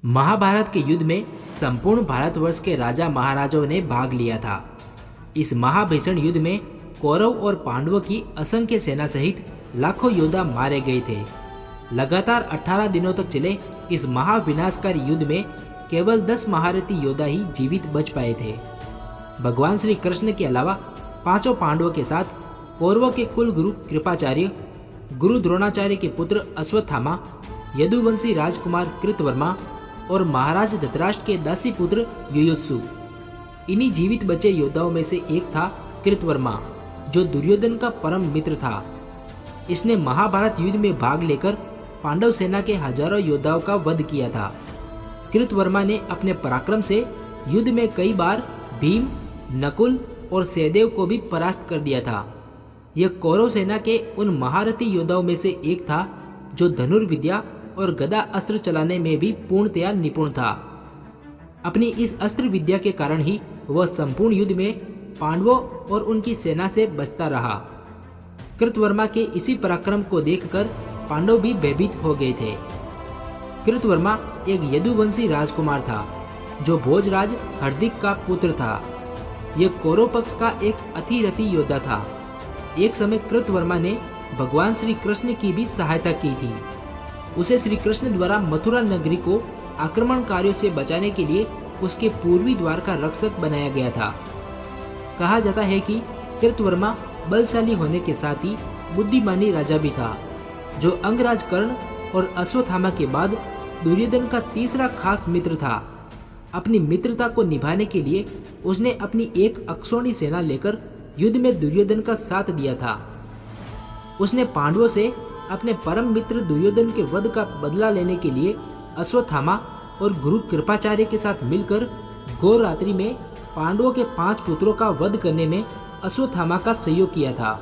महाभारत के युद्ध में संपूर्ण भारतवर्ष के राजा महाराजाओं ने भाग लिया था। इस महाभीषण युद्ध में कौरव और पांडवों की असंख्य सेना सहित लाखों योद्धा मारे गए थे। लगातार 18 दिनों तक चले इस महाविनाशकारी युद्ध में केवल 10 महारथी योद्धा ही जीवित बच पाए थे। भगवान श्री कृष्ण के अलावा पांचों पांडवों के साथ कौरवों के कुल गुरु कृपाचार्य, गुरु द्रोणाचार्य के पुत्र अश्वत्थामा, यदुवंशी राजकुमार कृतवर्मा और महाराज धृतराष्ट्र के दासी पुत्र युयुत्सु, इन्हीं जीवित बचे योद्धाओं में से एक था कृतवर्मा, जो दुर्योधन का परम मित्र था। इसने महाभारत युद्ध में भाग लेकर पांडव सेना के हजारों योद्धाओं का वध किया था। कृतवर्मा ने अपने पराक्रम से युद्ध में कई बार भीम, नकुल और सहदेव को भी परास्त कर दिया था। यह कौरव सेना के उन महारथी योद्धाओं में से एक था जो धनुर्विद्या और गदा अस्त्र चलाने में भी पूर्णतया निपुण था। अपनी इस अस्त्र विद्या के कारण ही वह संपूर्ण युद्ध में पांडवों और उनकी सेना से बचता रहा। कृतवर्मा के इसी पराक्रम को देखकर पांडव भी भयभीत हो गए थे। कृतवर्मा एक यदुवंशी राजकुमार था जो भोजराज हार्दिक का पुत्र था। यह कौरव पक्ष का एक अतिरथी योद्धा था। एक समय कृतवर्मा ने भगवान श्री कृष्ण की भी सहायता की थी। उसे श्री कृष्ण द्वारा मथुरा नगरी को आक्रमणकारियों से बचाने के लिए उसके पूर्वी द्वार का रक्षक बनाया गया था। कहा जाता है कि कृतवर्मा बलशाली होने के साथ ही बुद्धिमानी राजा भी था, जो अंगराज कर्ण और अश्वत्थामा के बाद दुर्योधन का तीसरा खास मित्र था। अपनी मित्रता को निभाने के लिए उसने अपनी एक अक्षौणी सेना लेकर युद्ध में दुर्योधन का साथ दिया था। उसने पांडवों से अपने परम मित्र दुर्योधन के वध का बदला लेने के लिए अश्वत्थामा और गुरु कृपाचार्य के साथ मिलकर घोर रात्रि में पांडवों के 5 पुत्रों का वध करने में अश्वत्थामा का सहयोग किया था।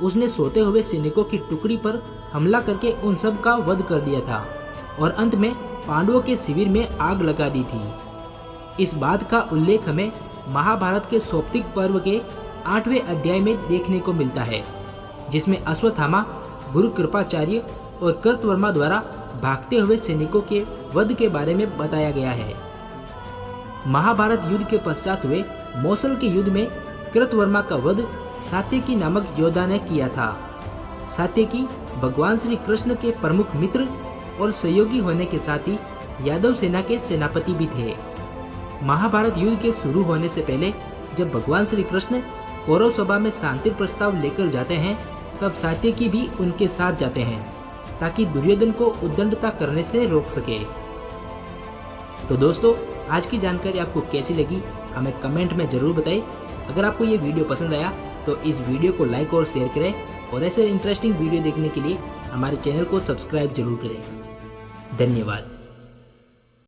उसने सोते हुए सैनिकों की टुकड़ी पर हमला करके उन सब का वध कर दिया था और अंत में पांडवों के शिविर में आग लगा दी थी। इस बात का उल्लेख हमें महाभारत के सौप्तिक पर्व के 8वें अध्याय में देखने को मिलता है, जिसमें अश्वत्थामा, गुरु कृपाचार्य और कृतवर्मा द्वारा भागते हुए सैनिकों के वध के बारे में बताया गया है। महाभारत युद्ध के पश्चात हुए मौसल के युद्ध में कृतवर्मा का वध सात्यकी नामक योद्धा ने किया था। सात्यकी भगवान श्री कृष्ण के प्रमुख मित्र और सहयोगी होने के साथ ही यादव सेना के सेनापति भी थे। महाभारत युद्ध के शुरू होने से पहले जब भगवान श्री कृष्ण कौरव सभा में शांति प्रस्ताव लेकर जाते हैं, तब सात्यकी भी उनके साथ जाते हैं ताकि दुर्योधन को उद्दंडता करने से रोक सके। तो दोस्तों, आज की जानकारी आपको कैसी लगी हमें कमेंट में जरूर बताएं। अगर आपको ये वीडियो पसंद आया तो इस वीडियो को लाइक और शेयर करें और ऐसे इंटरेस्टिंग वीडियो देखने के लिए हमारे चैनल को सब्सक्राइब जरूर करें। धन्यवाद।